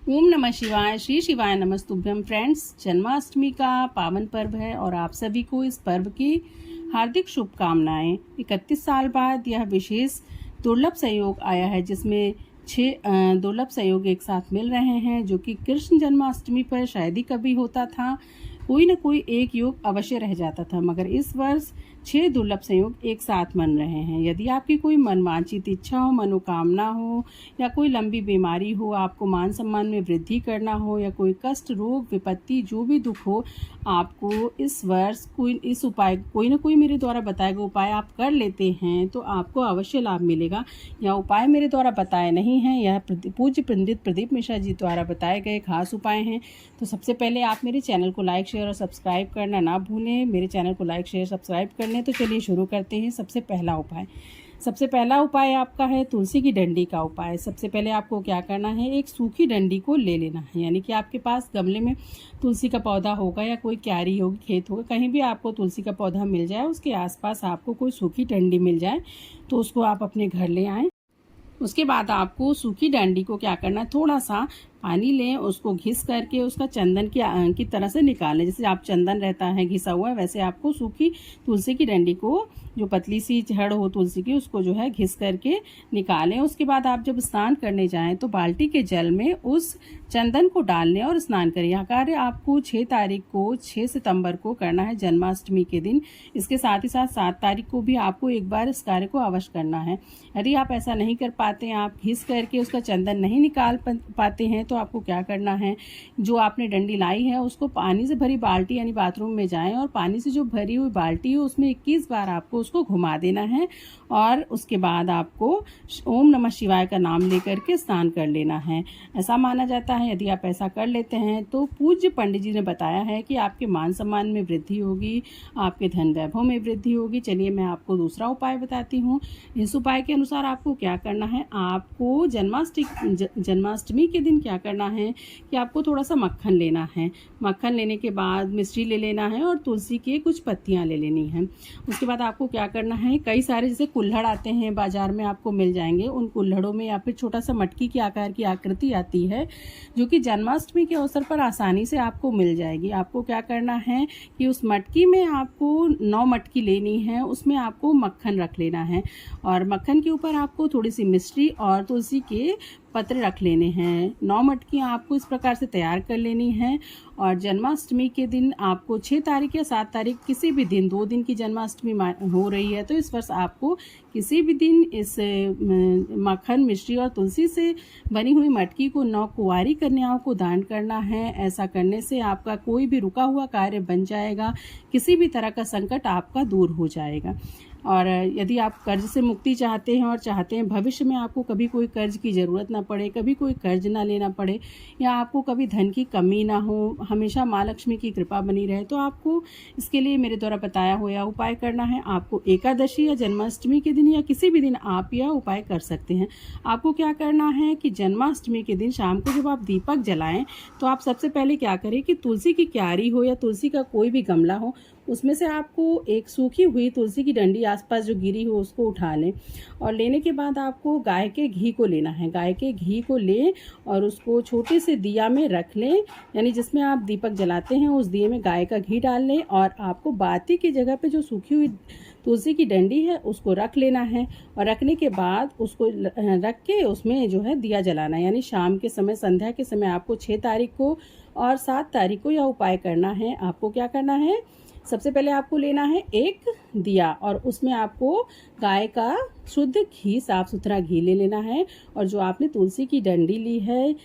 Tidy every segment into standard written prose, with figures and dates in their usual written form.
ओम नमः शिवाय। श्री शिवाय नमस्तुभ्यम। फ्रेंड्स, जन्माष्टमी का पावन पर्व है और आप सभी को इस पर्व की हार्दिक शुभकामनाएं। 31 साल बाद यह विशेष दुर्लभ संयोग आया है जिसमें 6 दुर्लभ संयोग एक साथ मिल रहे हैं, जो कि कृष्ण जन्माष्टमी पर शायद ही कभी होता था। कोई न कोई एक योग अवश्य रह जाता था, मगर इस वर्ष 6 दुर्लभ संयोग एक साथ बन रहे हैं। यदि आपकी कोई मनवांछित इच्छा हो, मनोकामना हो, या कोई लंबी बीमारी हो, आपको मान सम्मान में वृद्धि करना हो, या कोई कष्ट, रोग, विपत्ति, जो भी दुख हो, आपको इस वर्ष कोई न कोई मेरे द्वारा बताए गए उपाय आप कर लेते हैं तो आपको अवश्य लाभ मिलेगा। यह उपाय मेरे द्वारा बताए नहीं हैं, यह पूज्य पंडित प्रदीप मिश्रा जी द्वारा बताए गए खास उपाय हैं। तो सबसे पहले आप मेरे चैनल को लाइक, शेयर और सब्सक्राइब करना ना भूलें। मेरे चैनल को लाइक, शेयर, सब्सक्राइब कर लें। तो चलिए शुरू करते हैं। सबसे पहला उपाय आपका है तुलसी की डंडी का उपाय। सबसे पहले आपको क्या करना है, एक सूखी डंडी को ले लेना है। यानी कि आपके पास गमले में तुलसी का पौधा होगा या कोई क्यारी होगी, खेत होगा, कहीं भी आपको तुलसी का पौधा मिल जाए, उसके आसपास आपको कोई सूखी डंडी मिल जाए तो उसको आप अपने घर ले आएँ। उसके बाद आपको सूखी डंडी को क्या करना है, थोड़ा सा पानी लें, उसको घिस करके उसका चंदन की तरह से निकालें। जैसे आप चंदन रहता है घिसा हुआ, वैसे आपको सूखी तुलसी की डंडी को, जो पतली सी जड़ हो तुलसी की, उसको जो है घिस करके निकालें। उसके बाद आप जब स्नान करने जाएं तो बाल्टी के जल में उस चंदन को डाल लें और स्नान करें। यह कार्य आपको 6 सितंबर को करना है, जन्माष्टमी के दिन। इसके साथ ही साथ 7 तारीख को भी आपको एक बार इस कार्य को अवश्य करना है। यदि आप ऐसा नहीं कर पाते हैं, आप घिस करके उसका चंदन नहीं निकाल पाते हैं, तो आपको क्या करना है, जो आपने डंडी लाई है उसको पानी से भरी बाल्टी, यानी बाथरूम में जाएं और पानी से जो भरी हुई बाल्टी हो उसमें 21 बार आपको उसको घुमा देना है। और उसके बाद आपको ओम नमः शिवाय का नाम लेकर के स्नान कर लेना है। ऐसा माना जाता है यदि आप ऐसा कर लेते हैं तो पूज्य पंडित जी ने बताया है कि आपके मान सम्मान में वृद्धि होगी, आपके धन वैभव में वृद्धि होगी। चलिए मैं आपको दूसरा उपाय बताती हूँ। इस उपाय के अनुसार आपको क्या करना है, आपको जन्माष्टमी के दिन क्या करना है कि आपको थोड़ा सा मक्खन लेना है। मक्खन लेने के बाद मिश्री ले लेना है और तुलसी के कुछ पत्तियां ले लेनी है। उसके बाद आपको क्या करना है, कई सारे जैसे कुल्हड़ आते हैं बाजार में, आपको मिल जाएंगे। उन कुल्हड़ों में या फिर छोटा सा मटकी के आकार की आकृति आती है, जो कि जन्माष्टमी के अवसर पर आसानी से आपको मिल जाएगी। आपको क्या करना है कि उस मटकी में आपको 9 मटकी लेनी है, उसमें आपको मक्खन रख लेना है और मक्खन के ऊपर आपको थोड़ी सी मिश्री और तुलसी के पत्र रख लेने हैं। 9 मटकियाँ आपको इस प्रकार से तैयार कर लेनी है। और जन्माष्टमी के दिन आपको 6 तारीख या 7 तारीख, किसी भी दिन, 2 दिन की जन्माष्टमी हो रही है, तो इस वर्ष आपको किसी भी दिन इस मक्खन, मिश्री और तुलसी से बनी हुई मटकी को 9 कुंवारी कन्याओं को दान करना है। ऐसा करने से आपका कोई भी रुका हुआ कार्य बन जाएगा, किसी भी तरह का संकट आपका दूर हो जाएगा। और यदि आप कर्ज से मुक्ति चाहते हैं और चाहते हैं भविष्य में आपको कभी कोई कर्ज की ज़रूरत ना पड़े, कभी कोई कर्ज ना लेना पड़े, या आपको कभी धन की कमी ना हो, हमेशा माँ लक्ष्मी की कृपा बनी रहे, तो आपको इसके लिए मेरे द्वारा बताया हुआ उपाय करना है। आपको एकादशी या जन्माष्टमी के दिन या किसी भी दिन आप यह उपाय कर सकते हैं। आपको क्या करना है कि जन्माष्टमी के दिन शाम को जब आप दीपक जलाएं तो आप सबसे पहले क्या करें कि तुलसी की क्यारी हो या तुलसी का कोई भी गमला हो, उसमें से आपको एक सूखी हुई तुलसी की डंडी आसपास जो गिरी हो उसको उठा लें। और लेने के बाद आपको गाय के घी को लेना है। गाय के घी को लें और उसको छोटे से दिया में रख लें, यानी जिसमें आप दीपक जलाते हैं उस दिए में गाय का घी डाल लें। और आपको बाती की जगह पे जो सूखी हुई तुलसी की डंडी है उसको रख लेना है। और रखने के बाद उसको रख के उसमें जो है दिया जलाना है। यानी शाम के समय, संध्या के समय आपको 6 तारीख को और 7 तारीख को यह उपाय करना है। आपको क्या करना है, सबसे पहले आपको लेना है एक दिया और उसमें आपको गाय का शुद्ध घी, साफ सुथरा घी ले लेना है। और जो आपने तुलसी की डंडी ली है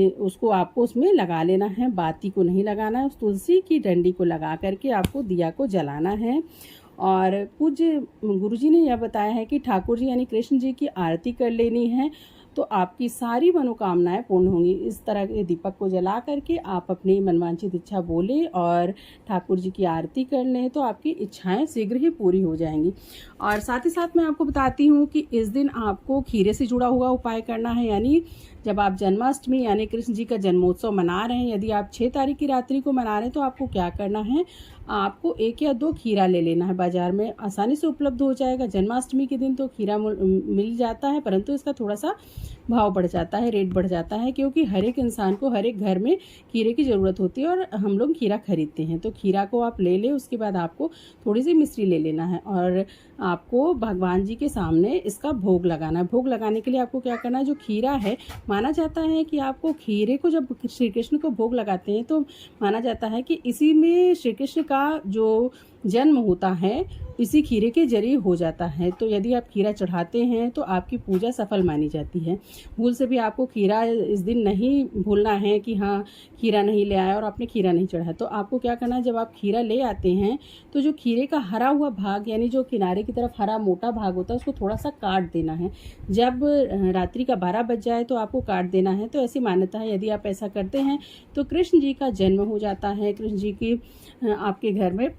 उसको आपको उसमें लगा लेना है। बाती को नहीं लगाना है, उस तुलसी की डंडी को लगा करके आपको दिया को जलाना है। और पूज्य गुरुजी ने यह बताया है कि ठाकुर जी यानी कृष्ण जी की आरती कर लेनी है, तो आपकी सारी मनोकामनाएं पूर्ण होंगी। इस तरह के दीपक को जला करके आप अपनी मनवांछित इच्छा बोले और ठाकुर जी की आरती कर लें तो आपकी इच्छाएं शीघ्र ही पूरी हो जाएंगी। और साथ ही साथ मैं आपको बताती हूँ कि इस दिन आपको खीरे से जुड़ा हुआ उपाय करना है। यानी जब आप जन्माष्टमी यानी कृष्ण जी का जन्मोत्सव मना रहे हैं, यदि आप 6 तारीख की रात्रि को मना रहे हैं, तो आपको क्या करना है, आपको 1 या 2 खीरा ले लेना है। बाजार में आसानी से उपलब्ध हो जाएगा। जन्माष्टमी के दिन तो खीरा मिल जाता है, परंतु इसका थोड़ा सा भाव बढ़ जाता है, रेट बढ़ जाता है, क्योंकि हर एक इंसान को हर एक घर में खीरे की ज़रूरत होती है और हम लोग खीरा खरीदते हैं। तो खीरा को आप ले लें, उसके बाद आपको थोड़ी सी मिश्री ले लेना है और आपको भगवान जी के सामने इसका भोग लगाना है। भोग लगाने के लिए आपको क्या करना है, जो खीरा है, माना जाता है कि आपको खीरे को जब श्री कृष्ण को भोग लगाते हैं तो माना जाता है कि इसी में श्री कृष्ण का जो जन्म होता है इसी खीरे के जरिए हो जाता है। तो यदि आप खीरा चढ़ाते हैं तो आपकी पूजा सफल मानी जाती है। भूल से भी आपको खीरा इस दिन नहीं भूलना है कि हाँ खीरा नहीं ले आया और आपने खीरा नहीं चढ़ाया। तो आपको क्या करना है, जब आप खीरा ले आते हैं तो जो खीरे का हरा हुआ भाग यानी जो किनारे की तरफ हरा मोटा भाग होता है उसको थोड़ा सा काट देना है। जब रात्रि का 12 बज जाए तो आपको काट देना है। तो ऐसी मान्यता है, यदि आप ऐसा करते हैं तो कृष्ण जी का जन्म हो जाता है, कृष्ण जी की आपके घर में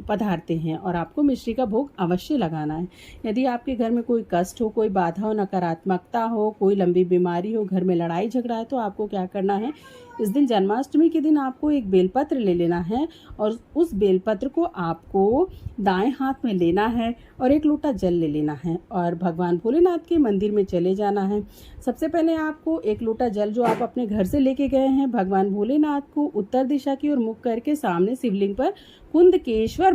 पधारते हैं और आपको मिश्री का भोग अवश्य लगाना है। यदि आपके घर में कोई कष्ट हो, कोई बाधा हो, नकारात्मकता हो, कोई लंबी बीमारी हो, घर में लड़ाई झगड़ा है, तो आपको क्या करना है, इस दिन जन्माष्टमी के दिन आपको एक बेलपत्र ले लेना है और उस बेलपत्र को आपको दाएं हाथ में लेना है और 1 लोटा जल ले लेना है और भगवान भोलेनाथ के मंदिर में चले जाना है। सबसे पहले आपको 1 लोटा जल जो आप अपने घर से लेके गए हैं, भगवान भोलेनाथ को उत्तर दिशा की ओर मुख करके सामने शिवलिंग पर कुंदकेश्वर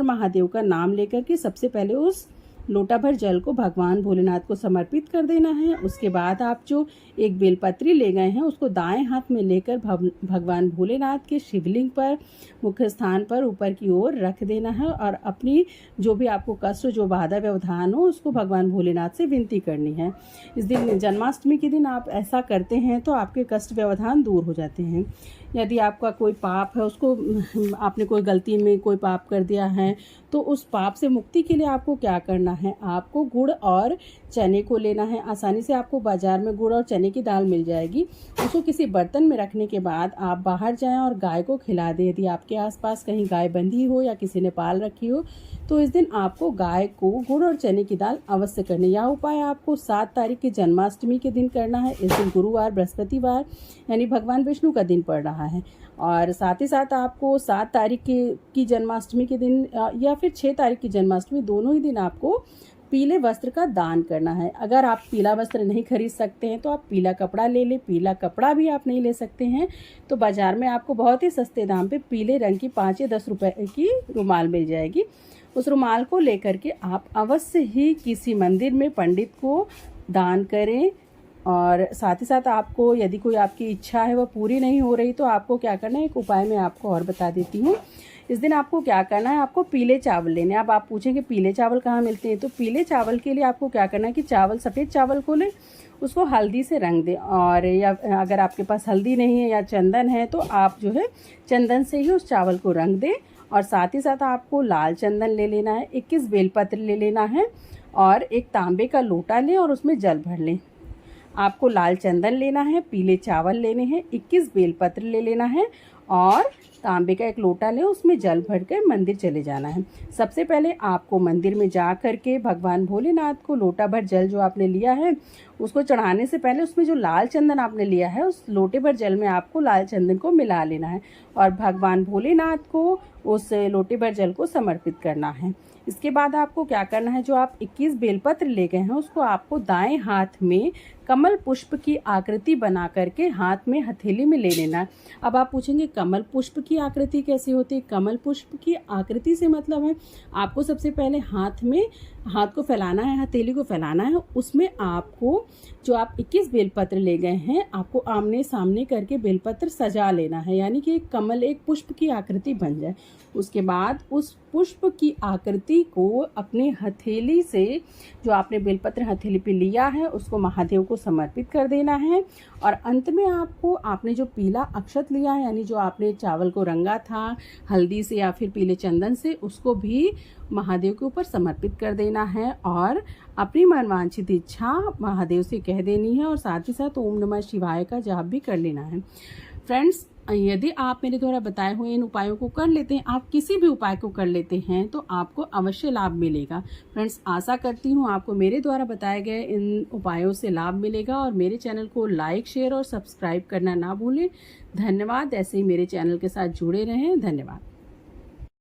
महादेव का नाम लेकर के सबसे पहले उस लोटा भर जल को भगवान भोलेनाथ को समर्पित कर देना है। उसके बाद आप जो एक बेलपत्री ले गए हैं उसको दाएं हाथ में लेकर भगवान भोलेनाथ के शिवलिंग पर मुख्य स्थान पर ऊपर की ओर रख देना है और अपनी जो भी आपको कष्ट, जो बाधा व्यवधान हो, उसको भगवान भोलेनाथ से विनती करनी है। इस दिन जन्माष्टमी के दिन आप ऐसा करते हैं तो आपके कष्ट व्यवधान दूर हो जाते हैं। यदि आपका कोई पाप है, उसको आपने कोई गलती में कोई पाप कर दिया है, तो उस पाप से मुक्ति के लिए आपको क्या करना है, आपको गुड़ और चने को लेना है। आसानी से आपको बाजार में गुड़ और चने की दाल मिल जाएगी। उसको किसी बर्तन में रखने के बाद आप बाहर जाएं और गाय को खिला दें। यदि आपके आसपास कहीं गाय बंधी हो या किसी ने पाल रखी हो तो इस दिन आपको गाय को गुड़ और चने की दाल अवश्य करनी। यह उपाय आपको 7 तारीख की जन्माष्टमी के दिन करना है। इस दिन गुरुवार, बृहस्पतिवार यानी भगवान विष्णु का दिन पड़ रहा है और साथ ही साथ आपको 7 तारीख की जन्माष्टमी के दिन या फिर 6 तारीख की जन्माष्टमी, दोनों ही दिन आपको पीले वस्त्र का दान करना है। अगर आप पीला वस्त्र नहीं खरीद सकते हैं तो आप पीला कपड़ा ले लें। पीला कपड़ा भी आप नहीं ले सकते हैं तो बाज़ार में आपको बहुत ही सस्ते दाम पे पीले रंग की 5 या 10 रुपए की रुमाल मिल जाएगी। उस रुमाल को लेकर के आप अवश्य ही किसी मंदिर में पंडित को दान करें। और साथ ही साथ आपको यदि कोई आपकी इच्छा है वह पूरी नहीं हो रही तो आपको क्या करना है, एक उपाय मैं आपको और बता देती हूँ। इस दिन आपको क्या करना है, आपको पीले चावल लेने। अब आप पूछेंगे पीले चावल कहाँ मिलते हैं, तो पीले चावल के लिए आपको क्या करना है कि सफ़ेद चावल को लें, उसको हल्दी से रंग दें। और या अगर आपके पास हल्दी नहीं है या चंदन है तो आप जो है चंदन से ही उस चावल को रंग दें। और साथ ही साथ आपको लाल चंदन ले लेना है, 21 बेलपत्र ले लेना है और एक तांबे का लोटा लें और उसमें जल भर लें। आपको लाल चंदन लेना है, पीले चावल लेने हैं, 21 बेलपत्र ले लेना है और तांबे का एक लोटा लें, उसमें जल भर कर मंदिर चले जाना है। सबसे पहले आपको मंदिर में जा कर के भगवान भोलेनाथ को लोटा भर जल जो आपने लिया है उसको चढ़ाने से पहले उसमें जो लाल चंदन आपने लिया है उस लोटे भर जल में आपको लाल चंदन को मिला लेना है और भगवान भोलेनाथ को उस लोटे भर जल को समर्पित करना है। इसके बाद आपको क्या करना है, जो आप 21 बेलपत्र ले गए हैं उसको आपको दाएं हाथ में कमल पुष्प की आकृति बना करके हाथ में हथेली में ले लेना है। अब आप पूछेंगे कमल पुष्प की आकृति कैसी होती है। कमल पुष्प की आकृति से मतलब है आपको सबसे पहले हाथ को फैलाना है, हथेली को फैलाना है। उसमें आपको जो आप 21 बेलपत्र ले गए हैं आपको आमने सामने करके बेलपत्र सजा लेना है, यानी कि एक कमल, एक पुष्प की आकृति बन जाए। उसके बाद उस पुष्प की आकृति को अपने हथेली से, जो आपने बेलपत्र हथेली पे लिया है, उसको महादेव को समर्पित कर देना है। और अंत में आपने जो पीला अक्षत लिया है, यानी जो आपने चावल को रंगा था हल्दी से या फिर पीले चंदन से, उसको भी महादेव के ऊपर समर्पित कर देना है और अपनी मनवांछित इच्छा महादेव से कह देनी है और साथ ही साथ ओम नमः शिवाय का जाप भी कर लेना है। फ्रेंड्स, यदि आप मेरे द्वारा बताए हुए इन उपायों को कर लेते हैं, आप किसी भी उपाय को कर लेते हैं, तो आपको अवश्य लाभ मिलेगा। फ्रेंड्स, आशा करती हूँ आपको मेरे द्वारा बताए गए इन उपायों से लाभ मिलेगा और मेरे चैनल को लाइक, शेयर और सब्सक्राइब करना ना भूलें। धन्यवाद। ऐसे ही मेरे चैनल के साथ जुड़े रहें। धन्यवाद।